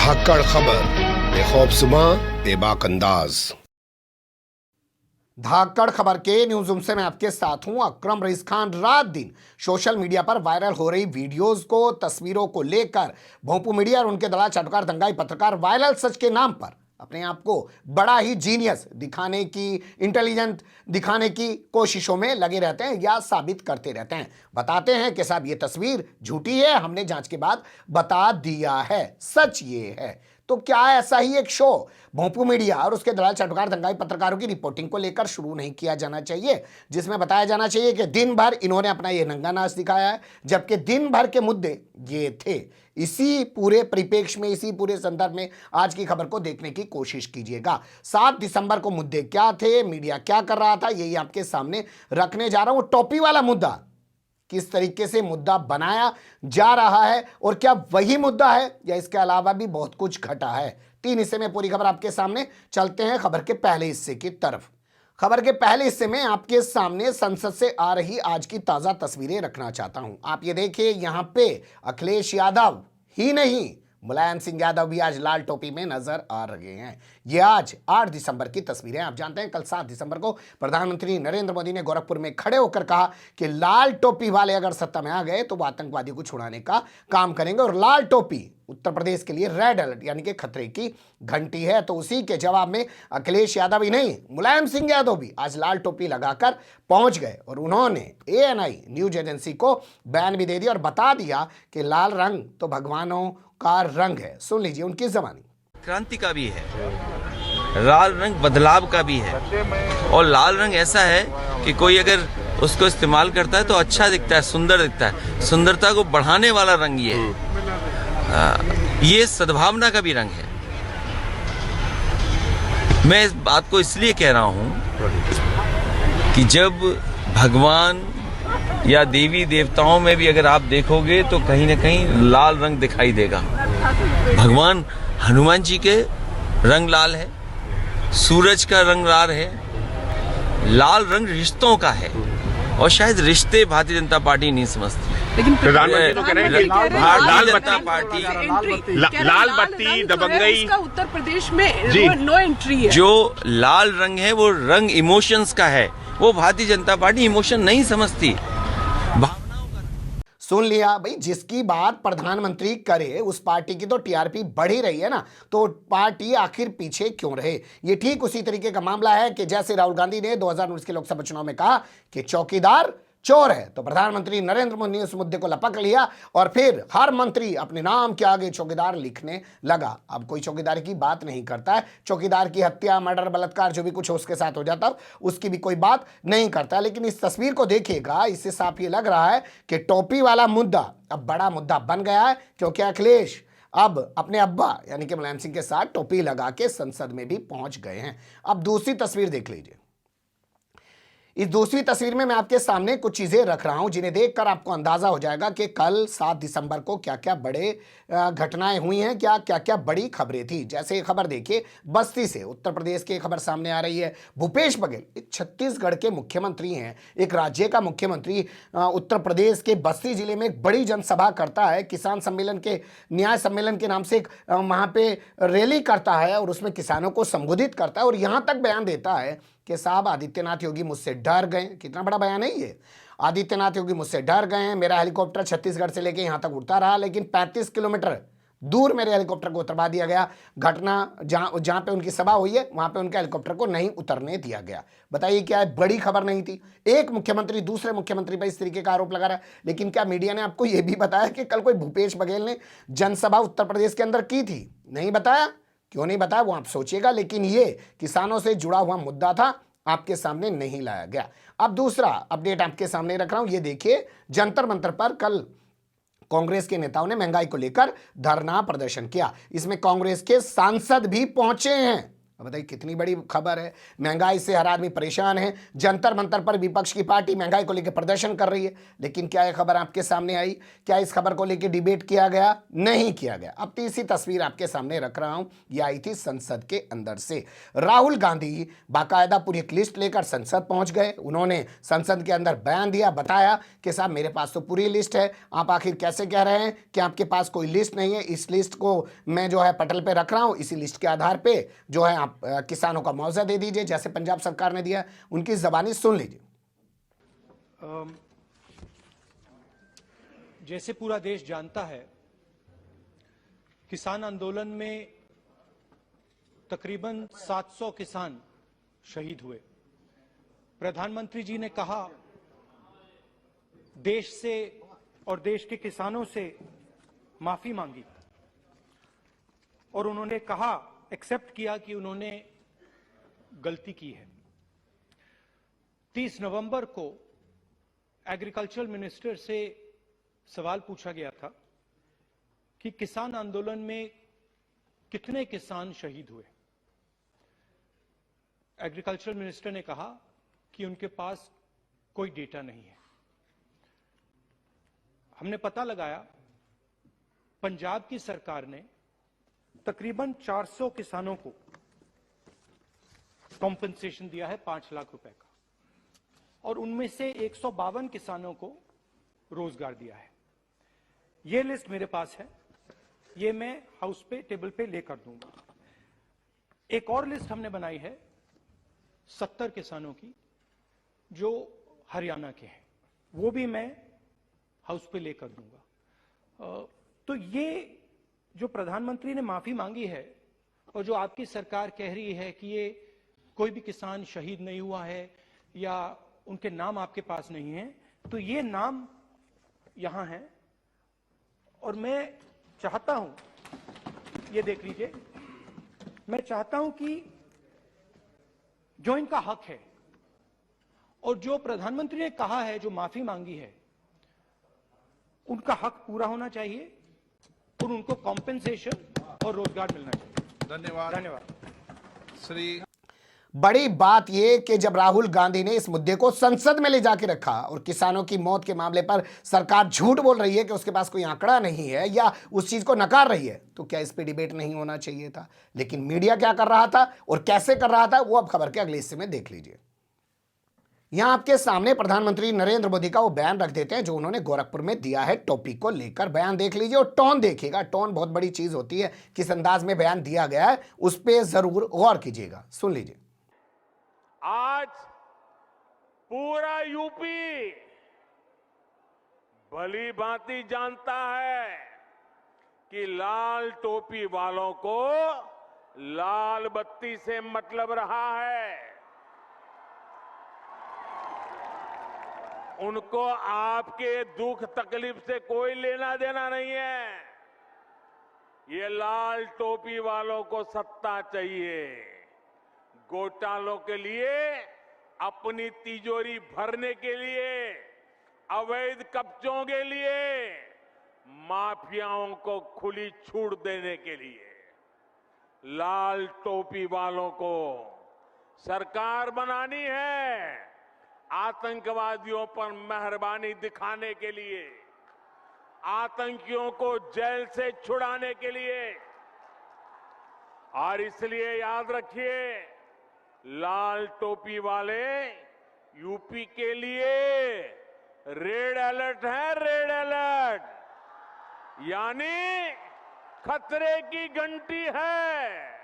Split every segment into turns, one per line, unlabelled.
धाकड़ खबर, बेखौफजुमा बेबाक अंदाज।
धाकड़ खबर के न्यूज रूम से मैं आपके साथ हूं अकरम रईस खान। रात दिन सोशल मीडिया पर वायरल हो रही वीडियोस को, तस्वीरों को लेकर भोंपू मीडिया और उनके दलाल चाटुकार दंगाई पत्रकार वायरल सच के नाम पर अपने आप को बड़ा ही जीनियस दिखाने की, इंटेलिजेंट दिखाने की कोशिशों में लगे रहते हैं या साबित करते रहते हैं। बताते हैं कि साहब ये तस्वीर झूठी है, हमने जांच के बाद बता दिया है, सच ये है। तो क्या ऐसा ही एक शो भोंपू मीडिया और उसके दलाल चाटुकार दंगाई पत्रकारों की रिपोर्टिंग को लेकर शुरू नहीं किया जाना चाहिए, जिसमें बताया जाना चाहिए कि दिन भर इन्होंने अपना ये नंगा नाच दिखाया है, जबकि दिन भर के मुद्दे ये थे। इसी पूरे परिप्रेक्ष्य में, इसी पूरे संदर्भ में आज की खबर को देखने की कोशिश कीजिएगा। 7 दिसंबर को मुद्दे क्या थे, मीडिया क्या कर रहा था, यही आपके सामने रखने जा रहा हूं। टोपी वाला मुद्दा किस तरीके से मुद्दा बनाया जा रहा है और क्या वही मुद्दा है या इसके अलावा भी बहुत कुछ घटा है। 3 हिस्से में पूरी खबर आपके सामने। चलते हैं खबर के पहले हिस्से की तरफ। खबर के पहले हिस्से में आपके सामने संसद से आ रही आज की ताजा तस्वीरें रखना चाहता हूं। आप ये देखिए, यहां पे अखिलेश यादव ही नहीं, मुलायम सिंह यादव भी आज लाल टोपी में नजर आ रहे हैं। ये आज 8 दिसंबर की तस्वीरें। आप जानते हैं कल 7 दिसंबर को प्रधानमंत्री नरेंद्र मोदी ने गोरखपुर में खड़े होकर कहा कि लाल टोपी वाले अगर सत्ता में आ गए तो वो आतंकवादी को छुड़ाने का काम करेंगे, और लाल टोपी उत्तर प्रदेश के लिए रेड अलर्ट यानी कि खतरे की घंटी है। तो उसी के जवाब में अखिलेश यादव ही नहीं, मुलायम सिंह यादव भी आज लाल टोपी लगाकर पहुंच गए और उन्होंने ANI न्यूज एजेंसी को बयान भी दे दिया और बता दिया कि लाल रंग तो भगवानों का रंग है। सुन लीजिए उनकी जबानी।
क्रांति का भी है, लाल रंग बदलाव का भी है, और लाल रंग ऐसा है कि कोई अगर उसको इस्तेमाल करता है तो अच्छा दिखता है, सुंदर दिखता है। सुंदरता को बढ़ाने वाला रंग ये है। ये सद्भावना का भी रंग है। मैं इस बात को इसलिए कह रहा हूं कि जब भगवान या देवी देवताओं में भी अगर आप देखोगे तो कहीं ना कहीं लाल रंग दिखाई देगा। भगवान हनुमान जी के रंग लाल है, सूरज का रंग लाल है। लाल रंग रिश्तों का है और शायद रिश्ते भारतीय जनता पार्टी नहीं समझती।
लेकिन प्रधानमंत्री तो कह रहे हैं कि
भारतीय जनता पार्टी
लाल बत्ती दबंगई
उत्तर प्रदेश में नो एंट्री है।
जो लाल रंग है वो रंग इमोशंस का है, वो भारतीय जनता पार्टी इमोशन नहीं समझती।
सुन लिया भाई, जिसकी बात प्रधानमंत्री करे उस पार्टी की तो TRP बढ़ ही रही है ना, तो पार्टी आखिर पीछे क्यों रहे। ये ठीक उसी तरीके का मामला है कि जैसे राहुल गांधी ने 2019 के लोकसभा चुनाव में कहा कि चौकीदार चोर है, तो प्रधानमंत्री नरेंद्र मोदी ने उस मुद्दे को लपक लिया और फिर हर मंत्री अपने नाम के आगे चौकीदार लिखने लगा। अब कोई चौकीदार की बात नहीं करता है, चौकीदार की हत्या, मर्डर, बलात्कार जो भी कुछ उसके साथ हो जाता उसकी भी कोई बात नहीं करता। लेकिन इस तस्वीर को देखिएगा, इससे साफ ये लग रहा है कि टोपी वाला मुद्दा अब बड़ा मुद्दा बन गया है, क्योंकि अखिलेश अब अपने अब्बा यानी कि मुलायम सिंह के साथ टोपी लगा के संसद में भी पहुंच गए हैं। अब दूसरी तस्वीर देख लीजिए। इस दूसरी तस्वीर में मैं आपके सामने कुछ चीजें रख रहा हूं जिन्हें देखकर आपको अंदाजा हो जाएगा कि कल 7 दिसंबर को क्या क्या बड़े घटनाएं हुई हैं, क्या क्या बड़ी खबरें थी। जैसे ये खबर देखिए, बस्ती से उत्तर प्रदेश की खबर सामने आ रही है। भूपेश बघेल एक छत्तीसगढ़ के मुख्यमंत्री हैं, एक राज्य का मुख्यमंत्री उत्तर प्रदेश के बस्ती जिले में एक बड़ी जनसभा करता है, किसान सम्मेलन के, न्याय सम्मेलन के नाम से एक वहां पे रैली करता है और उसमें किसानों को संबोधित करता है और यहां तक बयान देता है कि साहब आदित्यनाथ योगी मुझसे डर गए। कितना बड़ा बयान है ये, आदित्यनाथ योगी मुझसे डर गए हैं। मेरा हेलीकॉप्टर छत्तीसगढ़ से लेके यहां तक उड़ता रहा, लेकिन 35 किलोमीटर दूर मेरे हेलीकॉप्टर को उतरवा दिया गया। घटना जहां पे उनकी सभा हुई है वहां पे उनके हेलीकॉप्टर को नहीं उतरने दिया गया। बताइए क्या है, बड़ी खबर नहीं थी। एक मुख्यमंत्री दूसरे मुख्यमंत्री पर इस तरीके का आरोप लगा रहा है। लेकिन क्या मीडिया ने आपको यह भी बताया कि कल कोई भूपेश बघेल ने जनसभा उत्तर प्रदेश के अंदर की थी? नहीं बताया। क्यों नहीं बताया वो आप सोचिएगा, लेकिन ये किसानों से जुड़ा हुआ मुद्दा था, आपके सामने नहीं लाया गया। अब दूसरा अपडेट आपके सामने रख रहा हूं, ये देखिए, जंतर मंतर पर कल कांग्रेस के नेताओं ने महंगाई को लेकर धरना प्रदर्शन किया। इसमें कांग्रेस के सांसद भी पहुंचे हैं। अब बताइए कितनी बड़ी खबर है। महंगाई से हर आदमी परेशान है, जंतर मंतर पर विपक्ष की पार्टी महंगाई को लेकर प्रदर्शन कर रही है। लेकिन क्या यह खबर आपके सामने आई? क्या इस खबर को लेकर डिबेट किया गया? नहीं किया गया। अब तीसरी तस्वीर आपके सामने रख रहा हूं, यह आई थी संसद के अंदर से। राहुल गांधी बाकायदा पूरी एक लिस्ट लेकर संसद पहुंच गए। उन्होंने संसद के अंदर बयान दिया, बताया कि साहब मेरे पास तो पूरी लिस्ट है, आप आखिर कैसे कह रहे हैं कि आपके पास कोई लिस्ट नहीं है। इस लिस्ट को मैं जो है पटल पे रख रहा हूं, इसी लिस्ट के आधार पे जो है आप किसानों का मुआवजा दे दीजिए, जैसे पंजाब सरकार ने दिया। उनकी जबानी सुन लीजिए।
जैसे पूरा देश जानता है, किसान आंदोलन में तकरीबन 700 किसान शहीद हुए। प्रधानमंत्री जी ने कहा देश से और देश के किसानों से माफी मांगी और उन्होंने कहा, एक्सेप्ट किया कि उन्होंने गलती की है। 30 नवंबर को एग्रीकल्चर मिनिस्टर से सवाल पूछा गया था कि किसान आंदोलन में कितने किसान शहीद हुए। एग्रीकल्चर मिनिस्टर ने कहा कि उनके पास कोई डेटा नहीं है। हमने पता लगाया, पंजाब की सरकार ने तकरीबन 400 किसानों को कॉम्पेंसेशन दिया है 5 लाख रुपए का, और उनमें से 152 किसानों को रोजगार दिया है। यह लिस्ट मेरे पास है, ये मैं हाउस पे टेबल पे लेकर दूंगा। एक और लिस्ट हमने बनाई है 70 किसानों की जो हरियाणा के हैं, वो भी मैं हाउस पे लेकर दूंगा। तो ये जो प्रधानमंत्री ने माफी मांगी है और जो आपकी सरकार कह रही है कि ये कोई भी किसान शहीद नहीं हुआ है या उनके नाम आपके पास नहीं है, तो ये नाम यहां है। और मैं चाहता हूं, ये देख लीजिए, मैं चाहता हूं कि जो इनका हक है और जो प्रधानमंत्री ने कहा है, जो माफी मांगी है, उनका हक पूरा होना चाहिए और उनको कॉम्पेंसेशन और रोजगार मिलना चाहिए। धन्यवाद।
श्री
बड़ी बात यह कि जब राहुल गांधी ने इस मुद्दे को संसद में ले जाके रखा और किसानों की मौत के मामले पर सरकार झूठ बोल रही है कि उसके पास कोई आंकड़ा नहीं है या उस चीज को नकार रही है, तो क्या इस पे डिबेट नहीं होना चाहिए था? लेकिन मीडिया क्या कर रहा था और कैसे कर रहा था, वो अब खबर के अगले हिस्से में देख लीजिए। यहां आपके सामने प्रधानमंत्री नरेंद्र मोदी का वो बयान रख देते हैं जो उन्होंने गोरखपुर में दिया है टॉपिक को लेकर। बयान देख लीजिए और टोन देखिएगा। टोन बहुत बड़ी चीज होती है, किस अंदाज में बयान दिया गया है उस पर जरूर गौर कीजिएगा। सुन लीजिए।
आज पूरा यूपी भली भांति जानता है कि लाल टोपी वालों को लाल बत्ती से मतलब रहा है। उनको आपके दुख तकलीफ से कोई लेना देना नहीं है। ये लाल टोपी वालों को सत्ता चाहिए, घोटालों के लिए, अपनी तिजोरी भरने के लिए, अवैध कब्जों के लिए, माफियाओं को खुली छूट देने के लिए। लाल टोपी वालों को सरकार बनानी है आतंकवादियों पर मेहरबानी दिखाने के लिए, आतंकियों को जेल से छुड़ाने के लिए। और इसलिए याद रखिए, लाल टोपी वाले यूपी के लिए रेड अलर्ट है, रेड अलर्ट, यानी खतरे की घंटी है।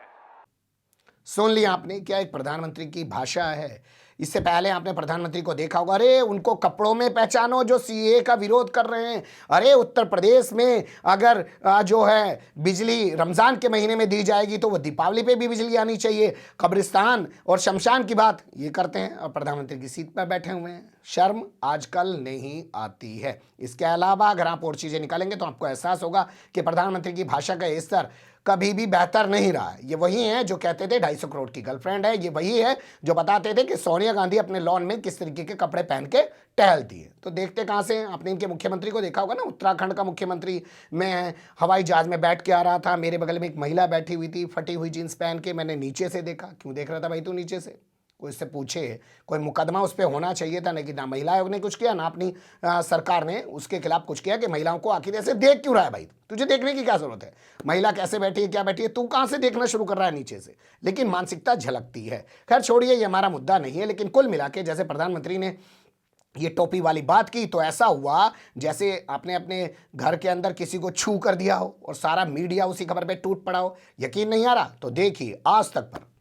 सुन लिया आपने, क्या एक प्रधानमंत्री की भाषा है। इससे पहले आपने प्रधानमंत्री को देखा होगा, अरे उनको कपड़ों में पहचानो जो सीए का विरोध कर रहे हैं। अरे उत्तर प्रदेश में अगर जो है बिजली रमजान के महीने में दी जाएगी तो वो दीपावली पे भी बिजली आनी चाहिए। कब्रिस्तान और शमशान की बात ये करते हैं और प्रधानमंत्री की सीट पर बैठे हुए हैं। शर्म आजकल नहीं आती है। इसके अलावा अगर आप और चीजें निकालेंगे तो आपको एहसास होगा कि प्रधानमंत्री की भाषा का स्तर कभी भी बेहतर नहीं रहा है। ये वही है जो कहते थे 250 करोड़ की गर्लफ्रेंड है, ये वही है जो बताते थे कि सोनिया गांधी अपने लॉन में किस तरीके के कपड़े पहन के टहलती है। तो देखते कहाँ से, आपने इनके मुख्यमंत्री को देखा होगा ना, उत्तराखंड का मुख्यमंत्री, मैं हवाई जहाज में बैठ के आ रहा था, मेरे बगल में एक महिला बैठी हुई थी फटी हुई जींस पहन के, मैंने नीचे से देखा। क्यों देख रहा था भाई तू नीचे से? कोई इससे पूछे, कोई मुकदमा उस पर होना चाहिए था, लेकिन ना महिला आयोग ने कुछ किया, ना अपनी सरकार ने उसके खिलाफ कुछ किया कि महिलाओं को आखिर ऐसे देख क्यों रहा है भाई? तुझे देखने की क्या जरूरत है? महिला कैसे बैठी है, क्या बैठी है, तू कहां से देखना शुरू कर रहा है नीचे से? लेकिन मानसिकता झलकती है। खैर छोड़िए, ये हमारा मुद्दा नहीं है। लेकिन कुल मिला के जैसे प्रधानमंत्री ने ये टोपी वाली बात की तो ऐसा हुआ जैसे आपने अपने घर के अंदर किसी को छू कर दिया हो और सारा मीडिया उसी खबर पे टूट पड़ा हो। यकीन नहीं आ रहा तो देखिए आज तक पर।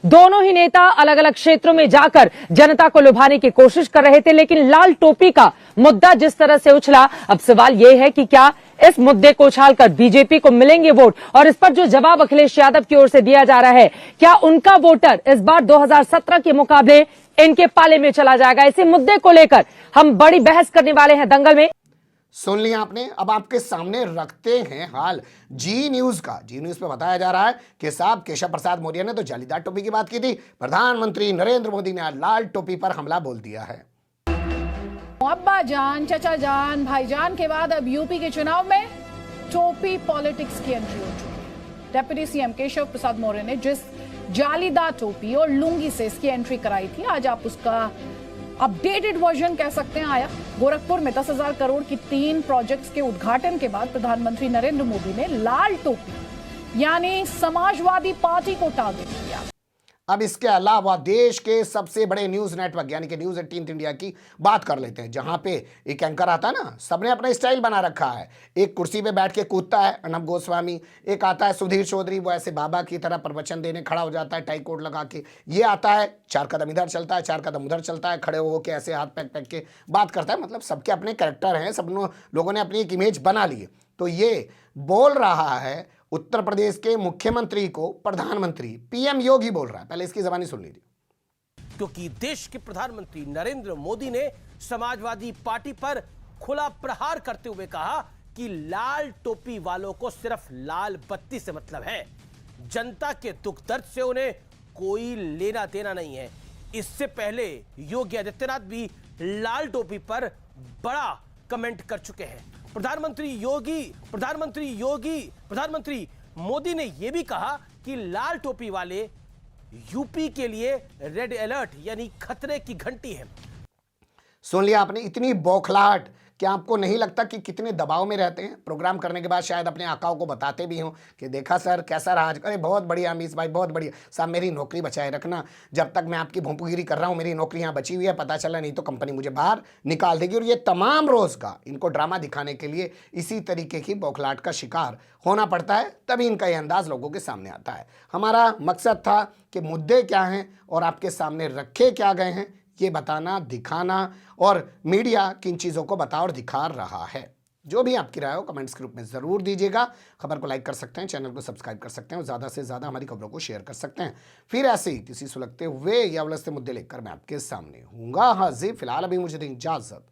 दोनों ही नेता अलग अलग क्षेत्रों में जाकर जनता को लुभाने की कोशिश कर रहे थे, लेकिन लाल टोपी का मुद्दा जिस तरह से उछला, अब सवाल यह है कि क्या इस मुद्दे को उछालकर बीजेपी को मिलेंगे वोट, और इस पर जो जवाब अखिलेश यादव की ओर से दिया जा रहा है, क्या उनका वोटर इस बार 2017 के मुकाबले इनके पाले में चला जाएगा? इसी मुद्दे को लेकर हम बड़ी बहस करने वाले हैं दंगल में।
सुन लिया आपने, अब आपके सामने रखते हैं हाल जी न्यूज का। जी न्यूज पे बताया जा रहा है कि साहब केशव प्रसाद मौर्य ने तो जालीदार टोपी की बात की थी, प्रधानमंत्री नरेंद्र मोदी ने आज लाल टोपी पर हमला बोल दिया है।
अब्बा जान, चचा जान, भाईजान के बाद अब यूपी के चुनाव में टोपी पॉलिटिक्स की एंट्री हो चुकी है। डिप्टी सीएम केशव प्रसाद मौर्य ने जिस जालीदार टोपी और लुंगी से इसकी एंट्री कराई थी, आज आप उसका अपडेटेड वर्जन कह सकते हैं आया। गोरखपुर में 10,000 करोड़ की 3 प्रोजेक्ट्स के उद्घाटन के बाद प्रधानमंत्री नरेंद्र मोदी ने लाल टोपी यानी समाजवादी पार्टी को टारगेट किया।
अब इसके अलावा देश के सबसे बड़े न्यूज नेटवर्क यानी कि न्यूज 18 इंडिया की बात कर लेते हैं, जहां पे एक एंकर आता है ना, सबने अपना स्टाइल बना रखा है। एक कुर्सी पे बैठ के कूदता है अर्नब गोस्वामी, एक आता है सुधीर चौधरी, वो ऐसे बाबा की तरह प्रवचन देने खड़ा हो जाता है टाई कोट लगा के। ये आता है 4 कदम इधर चलता है, 4 कदम उधर चलता है, खड़े हो के ऐसे हाथ पैक के बात करता है। मतलब सबके अपने कैरेक्टर हैं, सब लोगों ने अपनी एक इमेज बना ली है। तो ये बोल रहा है उत्तर प्रदेश के मुख्यमंत्री को प्रधानमंत्री, पीएम योगी बोल रहा है। पहले इसकी जबानी सुन लीजिए।
क्योंकि देश के प्रधानमंत्री नरेंद्र मोदी ने समाजवादी पार्टी पर खुला प्रहार करते हुए कहा कि लाल टोपी वालों को सिर्फ लाल बत्ती से मतलब है, जनता के दुख दर्द से उन्हें कोई लेना देना नहीं है। इससे पहले योगी आदित्यनाथ भी लाल टोपी पर बड़ा कमेंट कर चुके हैं। प्रधानमंत्री मोदी ने यह भी कहा कि लाल टोपी वाले यूपी के लिए रेड अलर्ट यानी खतरे की घंटी है।
सुन लिया आपने, इतनी बौखलाहट। क्या आपको नहीं लगता कि कितने दबाव में रहते हैं? प्रोग्राम करने के बाद शायद अपने आकाओं को बताते भी हों कि देखा सर कैसा रहा आज। अरे बहुत बढ़िया अमीश भाई, बहुत बढ़िया साहब, मेरी नौकरी बचाए रखना, जब तक मैं आपकी भोंपुगिरी कर रहा हूं मेरी नौकरी यहाँ बची हुई है, पता चला नहीं तो कंपनी मुझे बाहर निकाल देगी। और ये तमाम रोज का इनको ड्रामा दिखाने के लिए इसी तरीके की बौखलाहट का शिकार होना पड़ता है, तभी इनका ये अंदाज लोगों के सामने आता है। हमारा मकसद था कि मुद्दे क्या हैं और आपके सामने रखे क्या गए हैं ये बताना, दिखाना, और मीडिया किन चीज़ों को बता और दिखा रहा है। जो भी आपकी राय हो कमेंट्स के रूप में ज़रूर दीजिएगा। खबर को लाइक कर सकते हैं, चैनल को सब्सक्राइब कर सकते हैं और ज़्यादा से ज़्यादा हमारी खबरों को शेयर कर सकते हैं। फिर ऐसे ही किसी सुलगते हुए या उलझते मुद्दे लेकर मैं आपके सामने हूँगा हाजिर। फिलहाल अभी मुझे दें इजाज़त।